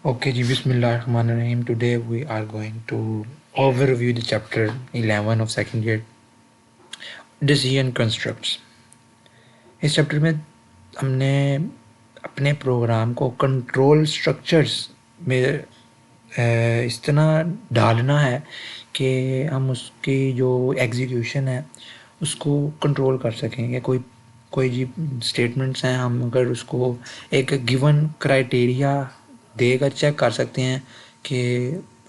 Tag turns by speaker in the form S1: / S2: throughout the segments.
S1: Okay, ji, Bismillahirrahmanirrahim. Today we are going to overview the chapter 11 of second year, decision constructs. इस chapter में हमने अपने programme को control structures में इस तरह ढालना है कि हम उसकी जो एग्जीक्यूशन है उसको कंट्रोल कर सकें। या कोई कोई जी स्टेटमेंट्स हैं, हम अगर उसको एक गिवन क्राइटेरिया देकर चेक कर सकते हैं कि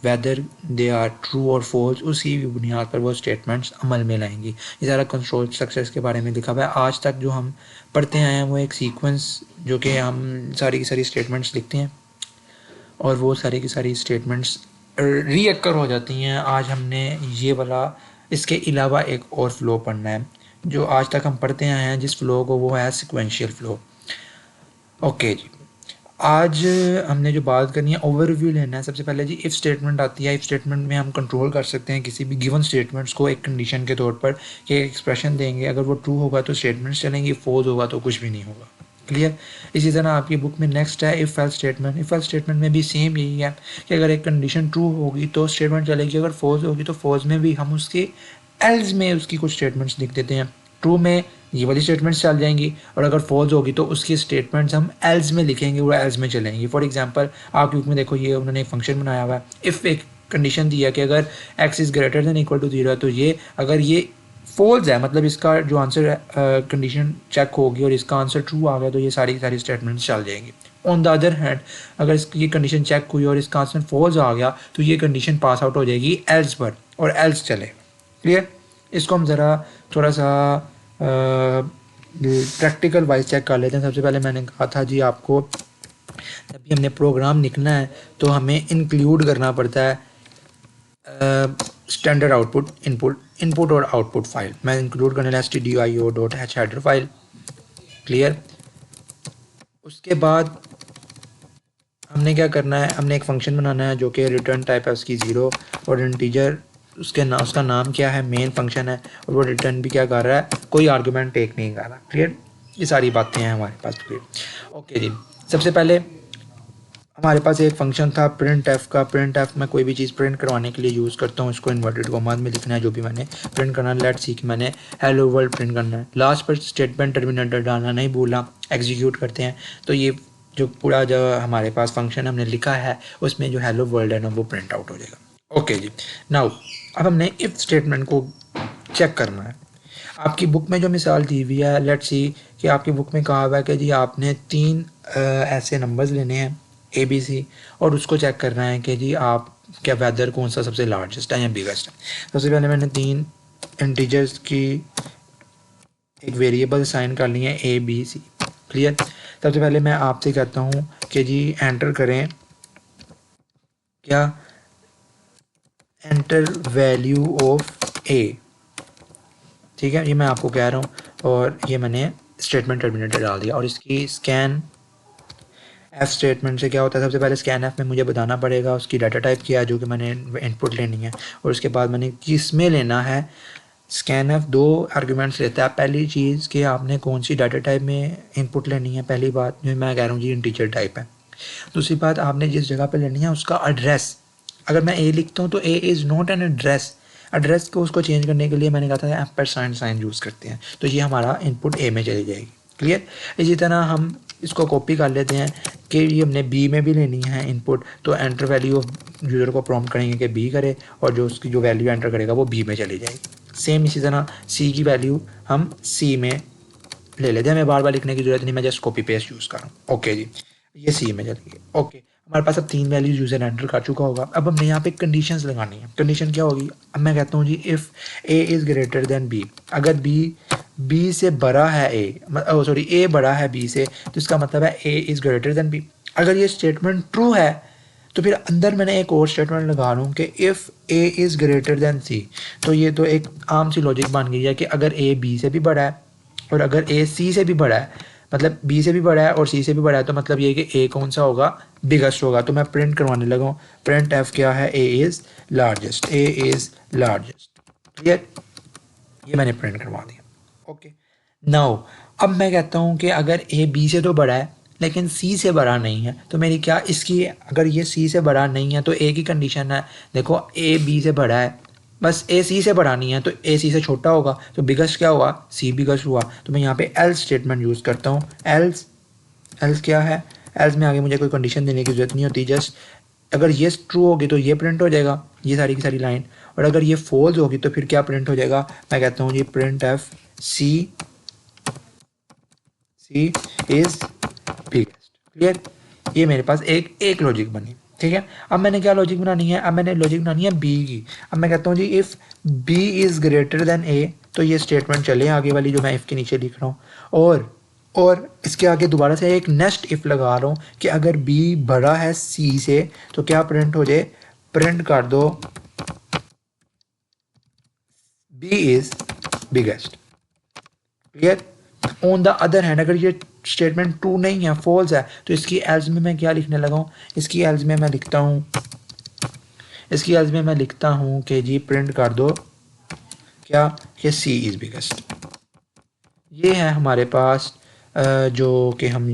S1: वेदर दे आर ट्रू और फॉल्स, उसी बुनियाद पर वो स्टेटमेंट्स अमल में लाएंगी। ये सारा कंट्रोल स्ट्रक्चर्स के बारे में लिखा हुआ है। आज तक जो हम पढ़ते आए हैं वो एक सीक्वेंस जो कि हम सारी की सारी स्टेटमेंट्स लिखते हैं और वो सारी की सारी स्टेटमेंट्स रीअकर हो जाती हैं। आज हमने ये वाला इसके अलावा एक और फ़्लो पढ़ना है जो आज तक हम पढ़ते आए हैं, जिस फ़्लो को वो है सिक्वेंशियल फ़्लो। ओके जी, आज हमने जो बात करनी है ओवरव्यू लेना है। सबसे पहले जी इफ़ स्टेटमेंट आती है। इफ़ स्टेटमेंट में हम कंट्रोल कर सकते हैं किसी भी गिवन स्टेटमेंट्स को एक कंडीशन के तौर पर कि एक एक्सप्रेशन देंगे, अगर वो ट्रू होगा तो स्टेटमेंट्स चलेंगी, फॉल्स होगा तो कुछ भी नहीं होगा। क्लियर। इसी तरह आपकी बुक में नेक्स्ट है if else statement. If else statement में भी सेम यही है कि अगर एक कंडीशन ट्रू होगी तो स्टेटमेंट चलेगी, अगर फॉल्स होगी तो फॉल्स में भी हम उसके एल्स में उसकी कुछ स्टेटमेंट्स लिख देते हैं। ट्रू में ये वाली स्टेटमेंट्स चल जाएंगी और अगर फॉल्स होगी तो उसकी स्टेटमेंट्स हम एल्स में लिखेंगे, वो एल्स में चलेंगी। फॉर एग्जांपल आपकी बुक में देखो, ये उन्होंने एक फंक्शन बनाया हुआ है। इफ़ एक कंडीशन दिया कि अगर x is greater than equal to 0 है तो ये अगर ये फॉल्स है, मतलब इसका जो आंसर है कंडीशन चेक होगी और इसका आंसर ट्रू आ गया तो ये सारी सारी स्टेटमेंट्स चल जाएंगी। ऑन द अदर हैंड अगर इसकी कंडीशन चेक हुई और इसका आंसर फॉल्स आ गया तो ये कंडीशन पास आउट हो जाएगी एल्स पर और एल्स चलेगा। क्लियर। इसको हम ज़रा थोड़ा सा प्रैक्टिकल वाइज चेक कर लेते हैं। सबसे पहले मैंने कहा था जी आपको जब भी हमने प्रोग्राम लिखना है तो हमें इंक्लूड करना पड़ता है स्टैंडर्ड आउटपुट इनपुट और आउटपुट फाइल। मैं इंक्लूड करने लगा stdio.h हेडर फाइल। क्लियर। उसके बाद हमने क्या करना है, हमने एक फंक्शन बनाना है जो कि रिटर्न टाइप है उसकी 0 और इंटीजर उसका नाम क्या है, मेन फंक्शन है, और वो रिटर्न भी क्या कर रहा है, कोई आर्गूमेंट टेक नहीं कर रहा। क्लियर। ये सारी बातें हैं हमारे पास। क्लियर। ओके जी, सबसे पहले हमारे पास एक फंक्शन था प्रिंट एफ का। प्रिंट एफ मैं कोई भी चीज़ प्रिंट करवाने के लिए यूज़ करता हूँ। इसको इन्वर्टेड कॉमास में लिखना है जो भी मैंने प्रिंट करना है। लेट्स सी कि मैंने हेलो वर्ल्ड प्रिंट करना है। लास्ट पर स्टेटमेंट टर्मिनेटर डालना नहीं भूलना। एग्जीक्यूट करते हैं तो ये जो पूरा जो हमारे पास फंक्शन हमने लिखा है उसमें जो हेलो वर्ल्ड है ना वो प्रिंट आउट हो जाएगा। ओके जी, नाउ अब हमने इफ़ स्टेटमेंट को चेक करना है। आपकी बुक में जो मिसाल दी हुई है, लेट्स सी कि आपकी बुक में कहा हुआ है कि जी आपने 3 ऐसे नंबर्स लेने हैं ABC और उसको चेक करना है कि जी आप क्या वेदर कौन सा सबसे लार्जेस्ट है या बिगेस्ट है। सबसे पहले मैंने 3 इंटीजर्स की एक वेरिएबल साइन कर ली है ABC। क्लियर। सबसे पहले मैं आपसे कहता हूँ कि जी एंटर करें, क्या एंटर वैल्यू ऑफ A। ठीक है, ये मैं आपको कह रहा हूँ और ये मैंने स्टेटमेंट टर्मिनेटर डाल दिया। और इसकी स्कैन एफ स्टेटमेंट से क्या होता है, सबसे पहले स्कैन एफ में मुझे बताना पड़ेगा उसकी डाटा टाइप क्या है जो कि मैंने इनपुट लेनी है, और उसके बाद मैंने किस में लेना है। स्कैन एफ 2 आर्गूमेंट्स लेता है। पहली चीज़ कि आपने कौन सी डाटा टाइप में इनपुट लेनी है, पहली बात जो मैं कह रहा हूँ जी इंटीजर टाइप है। दूसरी बात, आपने जिस जगह पे लेनी है उसका एड्रेस। अगर मैं ए लिखता हूँ तो A is not an address. Address को उसको चेंज करने के लिए मैंने कहा था एम्परसैंड साइन यूज़ करते हैं, तो ये हमारा इनपुट ए में चली जाएगी। क्लियर। इसी तरह हम इसको कॉपी कर लेते हैं कि ये हमने बी में भी लेनी है इनपुट, तो एंटर वैल्यू ऑफ यूज़र को प्रॉम्प्ट करेंगे कि बी करे और जो उसकी जो वैल्यू एंटर करेगा वो बी में चली जाएगी। सेम इसी तरह सी की वैल्यू हम सी में ले लेते हैं। हमें बार बार लिखने की जरूरत नहीं, मैं जस्ट कॉपी पेस्ट यूज़ कर रहा हूँ। ओके जी, ये सी में चली गई। ओके, हमारे पास अब 3 वैल्यूज यूज़र एंटर कर चुका होगा। अब हमने यहाँ पे कंडीशंस लगानी है। कंडीशन क्या होगी, अब मैं कहता हूँ जी if A is greater than B. अगर बी से बड़ा है ए बड़ा है बी से, तो इसका मतलब है a is greater than B. अगर ये स्टेटमेंट ट्रू है तो फिर अंदर मैंने एक और स्टेटमेंट लगा रहा हूँ कि if A is greater than C. तो ये तो एक आम सी लॉजिक बन गई है कि अगर ए बी से भी बड़ा है और अगर ए सी से भी बड़ा है, मतलब बी से भी बड़ा है और सी से भी बड़ा है, तो मतलब ये कि ए कौन सा होगा, बिगेस्ट होगा। तो मैं प्रिंट करवाने लगा हूँ, प्रिंट एफ क्या है, a is largest, A is largest. Clear. ये मैंने प्रिंट करवा दिया। ओके, नाउ अब मैं कहता हूँ कि अगर ए बी से तो बड़ा है लेकिन सी से बड़ा नहीं है, तो मेरी क्या इसकी, अगर ये सी से बड़ा नहीं है तो एक ही कंडीशन है, देखो ए बी से बड़ा है, बस ए सी से बड़ा नहीं है तो ए सी से छोटा होगा, तो बिगेस्ट क्या हुआ, सी बिगेस्ट हुआ। तो मैं यहाँ पे एल्स स्टेटमेंट यूज़ करता हूँ। एल्स, एल्स क्या है, एल्स में आगे मुझे कोई कंडीशन देने की ज़रूरत नहीं होती, जस्ट अगर ये ट्रू होगी तो ये प्रिंट हो जाएगा, ये सारी की सारी लाइन, और अगर ये फॉल्स होगी तो फिर क्या प्रिंट हो जाएगा, मैं कहता हूँ जी print F C, C is biggest. Clear, ये मेरे पास एक लॉजिक बनी। ठीक है, अब मैंने क्या लॉजिक बनानी है, अब मैंने लॉजिक बनानी है बी की। अब मैं कहता हूँ जी if B is greater than A, तो ये स्टेटमेंट चले आगे वाली जो मैं इफ़ के नीचे लिख रहा हूँ, और इसके आगे दोबारा से एक नेक्स्ट इफ़ लगा रहा हूँ कि अगर बी बड़ा है सी से तो क्या प्रिंट हो जाए, प्रिंट कर दो b is biggest. Clear. On the other hand अगर ये स्टेटमेंट ट्रू नहीं है, फॉल्स है, तो इसकी एल्स में मैं क्या लिखने लगा हूँ, इसकी एल्स में मैं लिखता हूँ, इसकी एल्स में मैं लिखता हूँ कि जी प्रिंट कर दो क्या, कि सी इज़ बिगेस्ट। ये है हमारे पास जो कि हम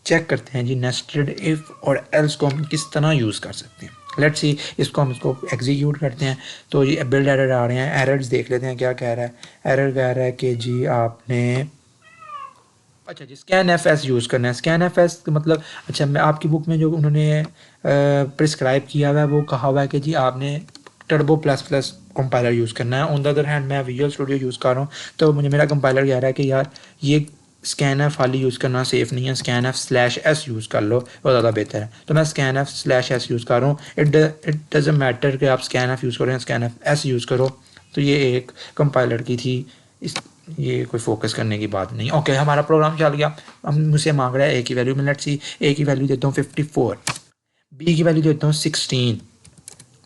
S1: चेक करते हैं जी नेस्टेड इफ़ और एल्स को हम किस तरह यूज़ कर सकते हैं। लेट्स सी, इसको हम इसको एग्जीक्यूट करते हैं। तो ये बिल्ड एरर आ रहे हैं, एरर्स देख लेते हैं क्या कह रहा है। एरर कह रहा है कि जी आपने, अच्छा जी स्कैन एफ एस यूज़ करना है। स्कैन एफ एस मतलब, अच्छा मैं आपकी बुक में जो उन्होंने प्रिस्क्राइब किया हुआ है वो कहा हुआ है कि जी आपने turbo plus plus compiler use करना है। ऑन द अदर हैंड मैं विजुअल स्टूडियो यूज़ कर रहा हूँ, तो मुझे मेरा कंपाइलर कह रहा है कि यार ये स्कैन एफ वाली यूज़ करना सेफ़ नहीं है, scan F slash S use कर लो वो ज़्यादा बेहतर है। तो मैं scan F slash S use कर रहा हूँ। इट डज़न्ट मैटर कि आप स्कैन एफ यूज़ करो या स्कैन एफ एस यूज़ करो। तो ये एक कंपाइलर की थी, इस ये कोई फोकस करने की बात नहीं। ओके, हमारा प्रोग्राम चल गया। हम मुझसे मांग रहा है ए की वैल्यू में, लेट्स सी ए की वैल्यू देता हूँ 54, बी की वैल्यू देता हूँ 16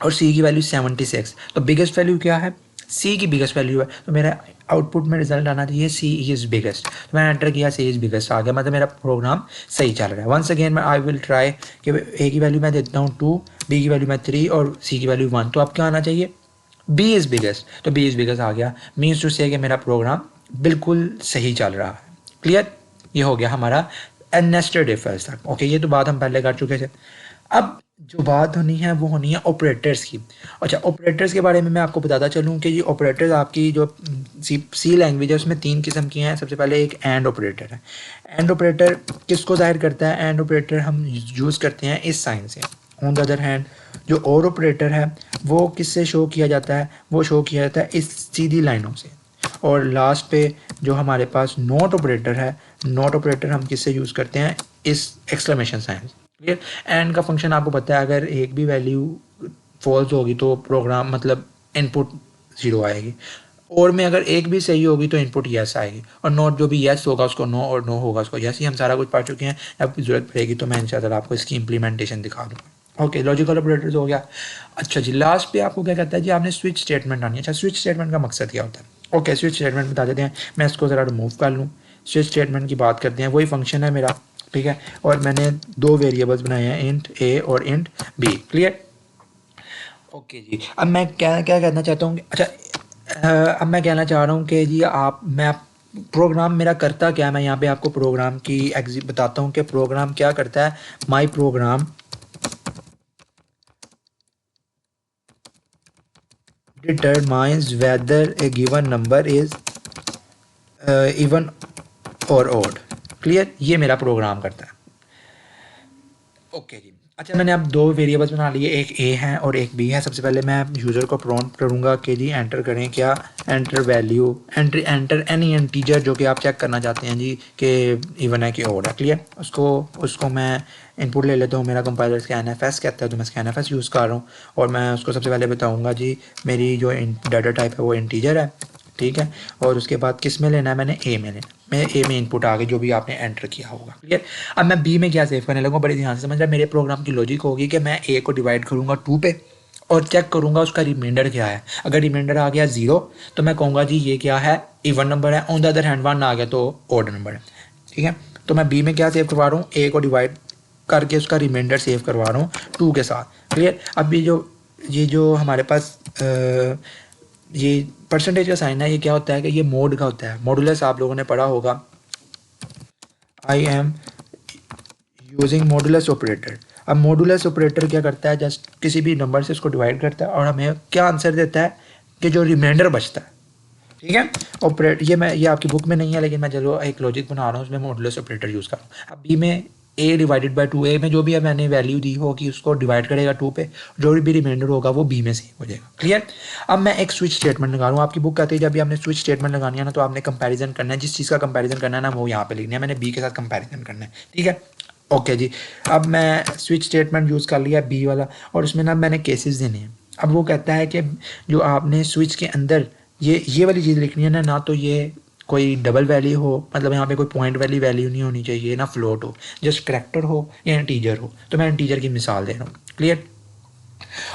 S1: और सी की वैल्यू 76। तो बिगेस्ट वैल्यू क्या है, सी की बिगेस्ट वैल्यू है, तो मेरा आउटपुट में रिजल्ट आना चाहिए सी इज़ बिगेस्ट। तो मैंने एंटर किया, सी इज़ बिगेस्ट आ गया, मतलब मेरा प्रोग्राम सही चल रहा है। वंस अगेन मैं आई विल ट्राई कि ए की वैल्यू मैं देता हूँ 2, बी की वैल्यू मैं 3 और सी की वैल्यू 1। तो अब क्या आना चाहिए, बी इज़ बिगेस्ट। तो बी इज़ बिगेस्ट आ गया, मीन्स टू से कि मेरा प्रोग्राम बिल्कुल सही चल रहा है। क्लियर, ये हो गया हमारा नेस्टेड इफ एल्स तक। ओके, ये तो बात हम पहले कर चुके थे। अब जो बात होनी है वो होनी है ऑपरेटर्स की। अच्छा, ऑपरेटर्स के बारे में मैं आपको बताता चलूँ कि ये ऑपरेटर्स आपकी जो सी लैंग्वेज है उसमें 3 किस्म की हैं। सबसे पहले एक एंड ऑपरेटर है। एंड ऑपरेटर किसको जाहिर करता है, एंड ऑपरेटर हम यूज़ करते हैं इस साइन से। ऑन द अदर हैंड जो और ऑपरेटर है वो किससे शो किया जाता है, वो शो किया जाता है इस सीधी लाइनों से। और लास्ट पे जो हमारे पास नॉट ऑपरेटर है, नॉट ऑपरेटर हम किससे यूज़ करते हैं, इस एक्सक्लेमेशन साइन। क्लियर। एंड का फंक्शन आपको पता है, अगर एक भी वैल्यू फॉल्स होगी तो प्रोग्राम मतलब इनपुट 0 आएगी, और में अगर एक भी सही होगी तो इनपुट यस आएगी, और नॉट जो भी यस होगा उसको नो और नो होगा उसको यस। ही हम सारा कुछ पढ़ चुके हैं, आपकी ज़रूरत पड़ेगी तो मैं इंशाल्लाह आपको इसकी इंप्लीमेंटेशन दिखा दूँगा। ओके, लॉजिकल ऑपरेटर्स हो गया। अच्छा जी, लास्ट पे आपको क्या कहता है जी, आपने स्विच स्टेटमेंट आनी है। अच्छा, स्विच स्टेटमेंट का मकसद क्या होता है। ओके, स्विच स्टेटमेंट बता देते हैं, मैं इसको ज़रा रिमूव कर लूँ। स्विच स्टेटमेंट की बात करते हैं, वही फंक्शन है मेरा, ठीक है, और मैंने 2 वेरिएबल्स बनाए हैं, इंट ए और इंट बी। क्लियर। ओके जी, अब मैं क्या क्या कहना चाहता हूँ, अच्छा अब मैं कहना चाह रहा हूँ कि जी मैं प्रोग्राम मेरा करता क्या है। मैं यहाँ पे आपको प्रोग्राम की बताता हूँ कि प्रोग्राम क्या करता है। माई programme determines whether a given number is even और odd। क्लियर, ये मेरा प्रोग्राम करता है। ओके जी, अच्छा मैंने अब 2 वेरिएबल्स बना लिए, एक ए है और एक बी है। सबसे पहले मैं यूज़र को प्रॉम्प्ट करूँगा कि जी एंटर करें क्या, enter value, enter any integer जो कि आप चेक करना चाहते हैं जी कि इवन है कि ओड है। क्लियर, उसको मैं इनपुट ले लेता हूँ। मेरा कंपाइलर स्कैन एफ एस कहता है तो मैं स्कैन एफ एस यूज़ कर रहा हूँ, और मैं उसको सबसे पहले बताऊँगा जी मेरी जो डाटा टाइप है वो इंटीजर है, ठीक है, और उसके बाद किस में लेना है, मैंने ए में लेना। मैं ए में इनपुट आ गई जो भी आपने एंटर किया होगा। क्लियर। अब मैं बी में क्या सेव करने लगूँ, बड़ी ध्यान से समझ रहा। मेरे प्रोग्राम की लॉजिक होगी कि मैं ए को डिवाइड करूँगा 2 पे और चेक करूँगा उसका रिमाइंडर क्या है। अगर रिमाइंडर आ गया 0 तो मैं कहूँगा जी ये क्या है, इवन नंबर है। ऑन द अदर हैंड 1 आ गया तो ऑड नंबर है, ठीक है। तो मैं बी में क्या सेव करवा रहा हूँ, ए को डिवाइड करके उसका रिमाइंडर सेव करवा रहा हूँ 2 के साथ। क्लियर। अब ये जो हमारे पास ये परसेंटेज का साइन है, ये क्या होता है कि ये मोड का होता है। मॉडुलस आप लोगों ने पढ़ा होगा, I am using modulus operator. अब मॉडुलस ऑपरेटर क्या करता है, जस्ट किसी भी नंबर से उसको डिवाइड करता है और हमें क्या आंसर देता है कि जो रिमाइंडर बचता है। ठीक है, ऑपरेट ये आपकी बुक में नहीं है, लेकिन मैं चलो एक लॉजिक बना रहा हूँ, उसमें मॉडुलस ऑपरेटर यूज़ कर रहा हूँ। अब बी में ए डिवाइडेड बाई टू, ए में जो भी मैंने वैल्यू दी होगी उसको डिवाइड करेगा टू पे, जो भी रिमाइंडर होगा वो बी में से हो जाएगा। क्लियर। अब मैं एक स्विच स्टेटमेंट लगा रहा हूँ। आपकी बुक कहती है जब भी आपने स्विच स्टेटमेंट लगानी है ना, तो आपने कंपैरिजन करना है, जिस चीज़ का कंपैरिजन करना है ना वो यहाँ पे लिखना है। मैंने बी के साथ कंपैरिजन करना है। ठीक है, ओके जी। अब मैं स्विच स्टेटमेंट यूज़ कर लिया बी वाला, और उसमें ना मैंने केसेस देने हैं। अब वो कहता है कि जो आपने स्विच के अंदर ये वाली चीज़ लिखनी है ना, ना तो ये कोई डबल वैल्यू हो, मतलब यहाँ पे कोई पॉइंट वाली वैल्यू नहीं होनी चाहिए, ना फ्लोट हो, जस्ट करैक्टर हो या इंटीजर हो। तो मैं इंटीजर की मिसाल दे रहा हूँ। क्लियर।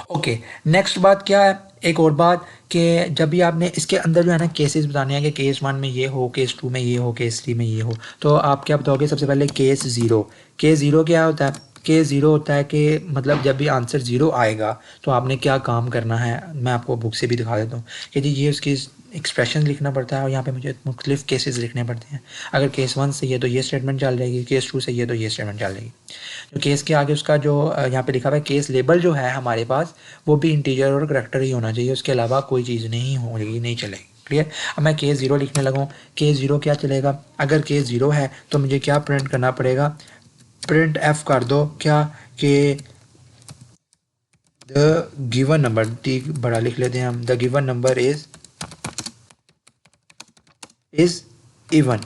S1: ओके, नेक्स्ट बात क्या है, एक और बात कि जब भी आपने इसके अंदर जो है ना केसेस बताने हैं कि केस 1 में ये हो, केस 2 में ये हो, केस 3 में ये हो, तो आप क्या बताओगे सबसे पहले केस 0। केस 0 क्या होता है, केस 0 होता है कि मतलब जब भी आंसर 0 आएगा तो आपने क्या काम करना है। मैं आपको बुक से भी दिखा देता हूँ कि जी ये उसकी एक्सप्रेशन लिखना पड़ता है, और यहाँ पे मुझे मुख्तलिफ केसेस लिखने पड़ते हैं। अगर केस 1 सही है तो ये स्टेटमेंट चल जाएगी, केस 2 सही है तो ये स्टेटमेंट चल जाएगी। जो केस के आगे उसका जो यहाँ पे लिखा हुआ है केस लेबल जो है हमारे पास, वो भी इंटीजर और करैक्टर ही होना चाहिए, उसके अलावा कोई चीज़ नहीं होगी, नहीं चलेगी। क्लियर। अब मैं केस 0 लिखने लगा हूँ। केस 0 क्या चलेगा, अगर केस 0 है तो मुझे क्या प्रिंट करना पड़ेगा, प्रिंट एफ कर दो क्या कि द गिवन नंबर, टी बड़ा लिख लेते हैं हम, the given number is even.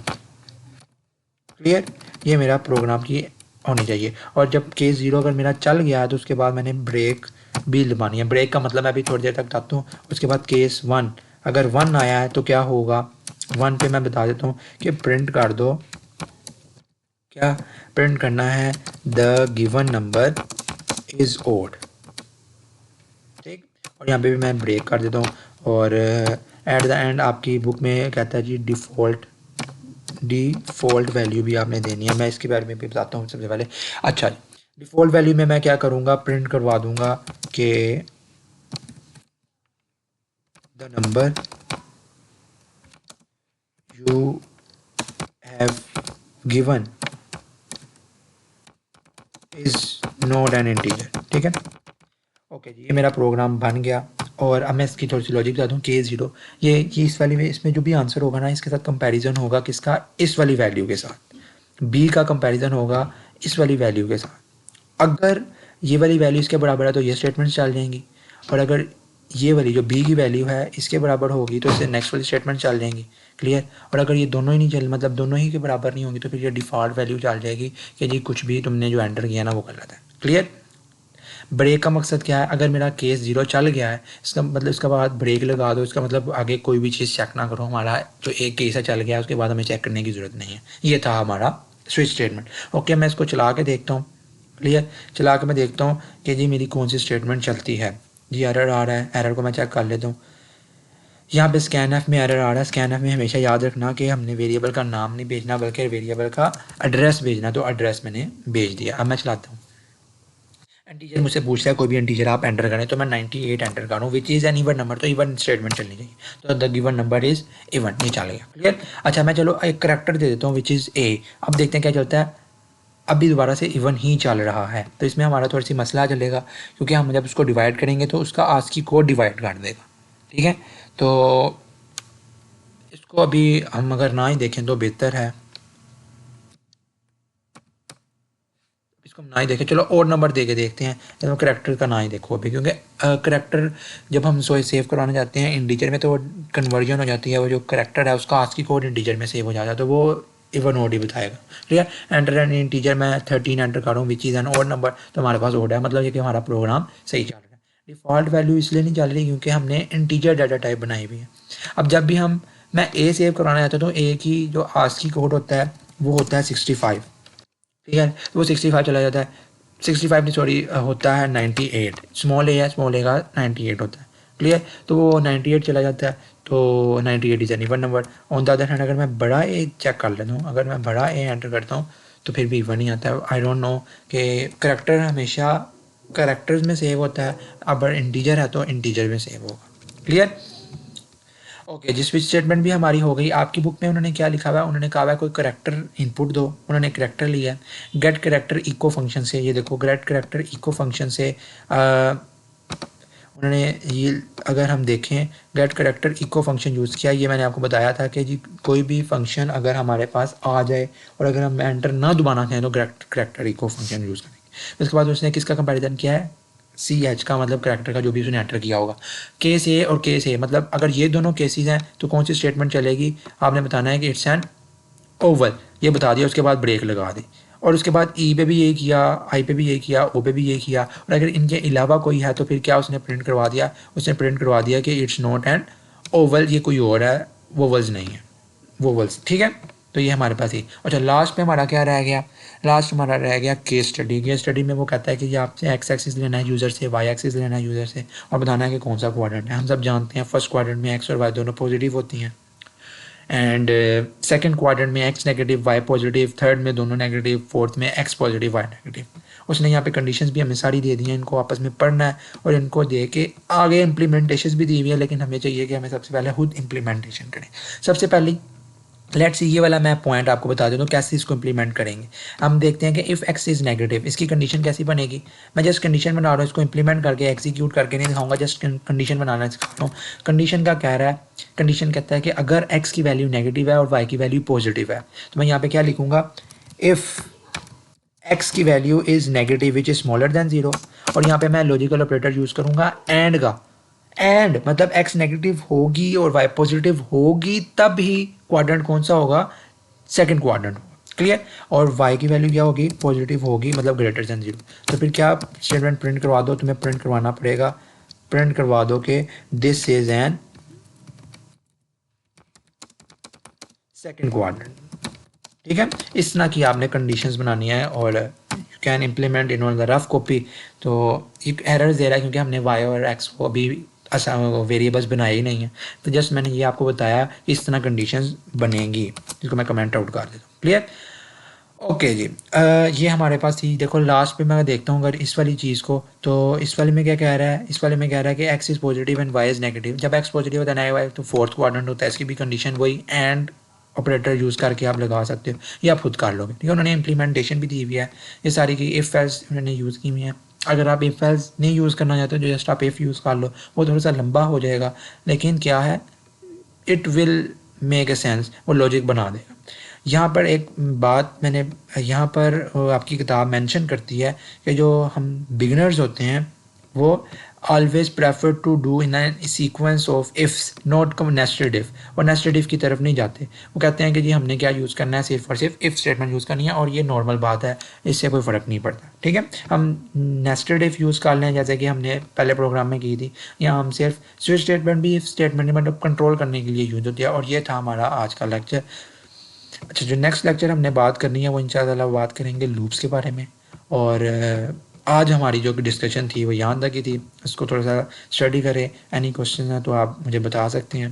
S1: Clear. ये मेरा प्रोग्राम की होनी चाहिए। और जब केस 0 अगर मेरा चल गया है तो उसके बाद मैंने ब्रेक भी दबानी है। ब्रेक का मतलब मैं अभी थोड़ी देर तक बताता हूँ। उसके बाद केस 1, अगर 1 आया है तो क्या होगा, 1 पे मैं बता देता हूँ कि प्रिंट कर दो, क्या प्रिंट करना है, the given number is odd. ठीक। और यहाँ पे भी मैं ब्रेक कर देता हूँ। और एट द एंड आपकी बुक में कहता है जी डिफ़ॉल्ट वैल्यू भी आपने देनी है। मैं इसके बारे में भी बताता हूँ सबसे पहले। अच्छा, डिफ़ॉल्ट वैल्यू में मैं क्या करूँगा, प्रिंट करवा दूँगा कि the number you have given is not an integer. ठीक है, ओके जी। ये मेरा प्रोग्राम बन गया। और अब मैं इसकी थोड़ी सी लॉजिक बता दूँ। केस 0 ये इस वाली में, इसमें जो भी आंसर होगा ना इसके साथ कंपैरिजन होगा किसका, इस वाली वैल्यू के साथ। बी का कंपैरिजन होगा इस वाली वैल्यू के साथ। अगर ये वाली वैल्यू इसके बराबर है तो ये स्टेटमेंट चल जाएंगी, और अगर ये वाली जो बी की वैल्यू है इसके बराबर होगी तो इससे नेक्स्ट वाली स्टेटमेंट चल जाएंगी। क्लियर। और अगर ये दोनों ही नहीं चल, मतलब दोनों ही के बराबर नहीं होंगी, तो फिर ये डिफ़ॉल्ट वैल्यू चल जाएगी कि जी कुछ भी तुमने जो एंटर किया ना वो गलत है। क्लियर। ब्रेक का मकसद क्या है, अगर मेरा केस 0 चल गया है इसका मतलब इसके बाद ब्रेक लगा दो, इसका मतलब आगे कोई भी चीज़ चेक ना करो, हमारा जो एक केस है चल गया है उसके बाद हमें चेक करने की ज़रूरत नहीं है। ये था हमारा स्विच स्टेटमेंट। ओके, मैं इसको चला के देखता हूँ। क्लियर। चला के मैं देखता हूँ कि जी मेरी कौन सी स्टेटमेंट चलती है। जी एरर आ रहा है, एरर को मैं चेक कर लेता हूँ। यहाँ पे स्कैन एफ में एरर आ रहा है। स्कैन एफ में हमेशा याद रखना कि हमने वेरिएबल का नाम नहीं भेजना बल्कि वेरिएबल का एड्रेस भेजना, तो एड्रेस मैंने भेज दिया। अब मैं चलाता हूँ। इंटीजर मुझसे पूछता है कोई भी इंटीजर आप एंटर करें, तो मैं 98 एंटर करूँ which is N even number, तो इवन स्टेटमेंट चलनी चाहिए। तो the given number is even, ये चल गया। क्लियर। अच्छा, मैं चलो एक करैक्टर दे देता हूँ विच इज़ ए। अब देखते हैं क्या चलता है। अभी दोबारा से इवन ही चल रहा है, तो इसमें हमारा थोड़ी सी मसला चलेगा, क्योंकि हम जब उसको डिवाइड करेंगे तो उसका आस्की कोड डिवाइड कर देगा। ठीक है, तो इसको अभी हम अगर ना ही देखें तो बेहतर है, इसको हम ना ही देखें। चलो और नंबर दे के देखते हैं, तो करैक्टर का ना ही देखो अभी, क्योंकि करैक्टर जब हम सोए सेव करवाने जाते हैं इंटीजर में तो वो कन्वर्जन हो जाती है, वो जो करैक्टर है उसका आस्की कोड इंटीजर में सेव हो जाता है, तो वो इवन ओड ही बताएगा। ठीक है, एंटर एन इंटीजर मैं 13 एंटर करूँ which is an odd number, तो हमारे पास ओड है, मतलब ये कि हमारा प्रोग्राम सही चल रहा है। डिफ़ॉल्ट वैल्यू इसलिए नहीं चल रही क्योंकि हमने इंटीजर डाटा टाइप बनाई हुई है। अब जब भी मैं ए सेव करवाना चाहता हूँ तो ए की जो आस्की कोड होता है वो होता है 65। ठीक है, तो वो 65 चला जाता है, 65 नहीं सॉरी होता है 98। स्मॉल ए है, स्मॉल ए का 98 होता है। क्लियर, तो वो 98 चला जाता है, तो 98 is an even number. On the other hand अगर मैं बड़ा ए चेक कर लेता हूँ, अगर मैं बड़ा ए एंटर करता हूँ तो फिर भी इवन ही आता है। आई डोंट नो कि करैक्टर हमेशा करैक्टर्स में सेव होता है, अब इंटीजर है तो इंटीजर में सेव होगा। क्लियर। ओके जी, स्विच स्टेटमेंट भी हमारी हो गई। आपकी बुक में उन्होंने क्या लिखा हुआ है, उन्होंने कहा हुआ है कोई करेक्टर इनपुट दो, उन्होंने करेक्टर लिया है गेट करेक्टर इको फंक्शन से। ये देखो गेट करेक्टर इको फंक्शन से उन्होंने ये, अगर हम देखें get character echo function use किया। ये मैंने आपको बताया था कि जी कोई भी फंक्शन अगर हमारे पास आ जाए और अगर हम एंटर ना दबाना चाहें तो get character echo function use करेंगे। उसके बाद उसने किसका कंपैरिजन किया है, सी एच का, मतलब करेक्टर का जो भी उसने एंटर किया होगा। केस ए और केस ए, मतलब अगर ये दोनों केसेस हैं तो कौन सी स्टेटमेंट चलेगी, आपने बताना है कि इट्स एन ओवल, ये बता दिया। उसके बाद ब्रेक लगा दी और उसके बाद ई पे भी यही किया, आई पे भी यही किया, ओ पे भी यही किया। और अगर इनके अलावा कोई है तो फिर क्या उसने प्रिंट करवा दिया, उसने प्रिंट करवा दिया कि इट्स नॉट एन ओवल, ये कोई और है, वोवल्स नहीं है, वोवल्स। ठीक है, तो ये हमारे पास ही। अच्छा, लास्ट पे हमारा क्या रह गया, लास्ट हमारा रह गया केस स्टडी। केस स्टडी में वो कहता है कि ये आपसे एक्स एक्सिस लेना है यूज़र से, वाई एक्सिस लेना है यूज़र से और बताना है कि कौन सा क्वाड्रेंट है। हम सब जानते हैं फर्स्ट क्वाड्रेंट में एक्स और वाई दोनों पॉजिटिव होती हैं एंड सेकंड क्वाड्रेंट में x negative y positive, third में दोनों नेगेटिव, फोर्थ में एक्स पॉजिटिव वाई नेगेटिव। उसने यहाँ पे कंडीशंस भी हमें सारी दे दी हैं, इनको आपस में पढ़ना है और इनको दे के आगे इम्प्लीमेंटेशन भी दी हुई है, लेकिन हमें चाहिए कि हमें सबसे पहले खुद इम्प्लीमेंटेशन करें। सबसे पहले लेट्स सी, ये वाला मैं पॉइंट आपको बता देता हूँ कैसे इसको इम्प्लीमेंट करेंगे। हम देखते हैं कि इफ़ एक्स इज़ नेगेटिव, इसकी कंडीशन कैसी बनेगी। मैं जस्ट कंडीशन बना रहा हूँ, इसको इम्प्लीमेंट करके एग्जीक्यूट करके नहीं दिखाऊंगा, जस्ट कंडीशन बनाना सिखा रहा हूँ। कंडीशन का कह रहा है, कंडीशन कहता है कि अगर एक्स की वैल्यू नेगेटिव है और वाई की वैल्यू पॉजिटिव है तो मैं यहाँ पे क्या लिखूंगा, इफ़ एक्स की value is negative which is smaller than zero, और यहाँ पे मैं लॉजिकल ऑपरेटर यूज़ करूँगा एंड का। एंड मतलब एक्स नेगेटिव होगी और वाई पॉजिटिव होगी तब ही क्वाड्रेंट कौन सा होगा, सेकंड क्वाड्रेंट होगा। क्लियर। और वाई की वैल्यू क्या होगी, पॉजिटिव होगी, मतलब ग्रेटर देन जीरो। तो फिर क्या स्टेटमेंट प्रिंट करवा दो, तुम्हें प्रिंट करवाना पड़ेगा, प्रिंट करवा दो कि this is an second quadrant. ठीक है, इस तरह की आपने कंडीशंस बनानी है और you can implement in on the rough copy. तो एक एरर दे रहा है क्योंकि हमने वाई और एक्स को अभी वेरिएबल्स बनाए ही नहीं है, तो जस्ट मैंने ये आपको बताया इस तरह कंडीशंस बनेंगी, जिसको मैं कमेंट आउट कर देता हूँ। क्लियर। ओके जी, ये हमारे पास थी। देखो लास्ट पे मैं देखता हूँ अगर इस वाली चीज़ को, तो इस वाले में क्या कह रहा है, इस वाले में कह रहा है कि x is positive and y is negative. जब एक्स पॉजिटिव होता है वाई तो फोर्थ क्वाड्रेंट होता है, इसकी भी कंडीशन वही एंड ऑपरेटर यूज़ करके आप लगा सकते हो, ये आप खुद कर लोगे। ठीक है, उन्होंने इंप्लीमेंटेशन भी दी हुई है ये सारी की, इफ़ एल्स उन्होंने यूज़ की हुई है। अगर आप इफ़ एल्स नहीं यूज़ करना चाहते हो तो जस्ट आप इफ़ यूज़ कर लो, वो थोड़ा सा लंबा हो जाएगा, लेकिन क्या है, it will make a sense, वो लॉजिक बना देगा। यहाँ पर एक बात मैंने यहाँ पर आपकी किताब मेंशन करती है कि जो हम बिगिनर्स होते हैं वो always prefer to do in sequence of ifs not come nested if, और नेस्टेड इफ की तरफ नहीं जाते। वो कहते हैं कि जी हमने क्या यूज़ करना है, सिर्फ और सिर्फ इफ स्टेटमेंट यूज़ करनी है और ये नॉर्मल बात है, इससे कोई फ़र्क नहीं पड़ता। ठीक है, हम नेस्टेड इफ यूज़ कर लें जैसे कि हमने पहले प्रोग्राम में की थी, या हम सिर्फ स्विच स्टेटमेंट भी इफ स्टेटमेंट मतलब कंट्रोल करने के लिए यूज़ होती है। और ये था हमारा आज का लेक्चर। अच्छा, जो नेक्स्ट लेक्चर हमने बात करनी है वो इंशाल्लाह बात करेंगे लूप्स के बारे में। और आज हमारी जो डिस्कशन थी वो यहाँ तक ही थी, इसको थोड़ा सा स्टडी करें। एनी क्वेश्चन है तो आप मुझे बता सकते हैं।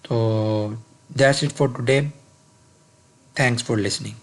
S1: तो that's it for today, thanks for listening.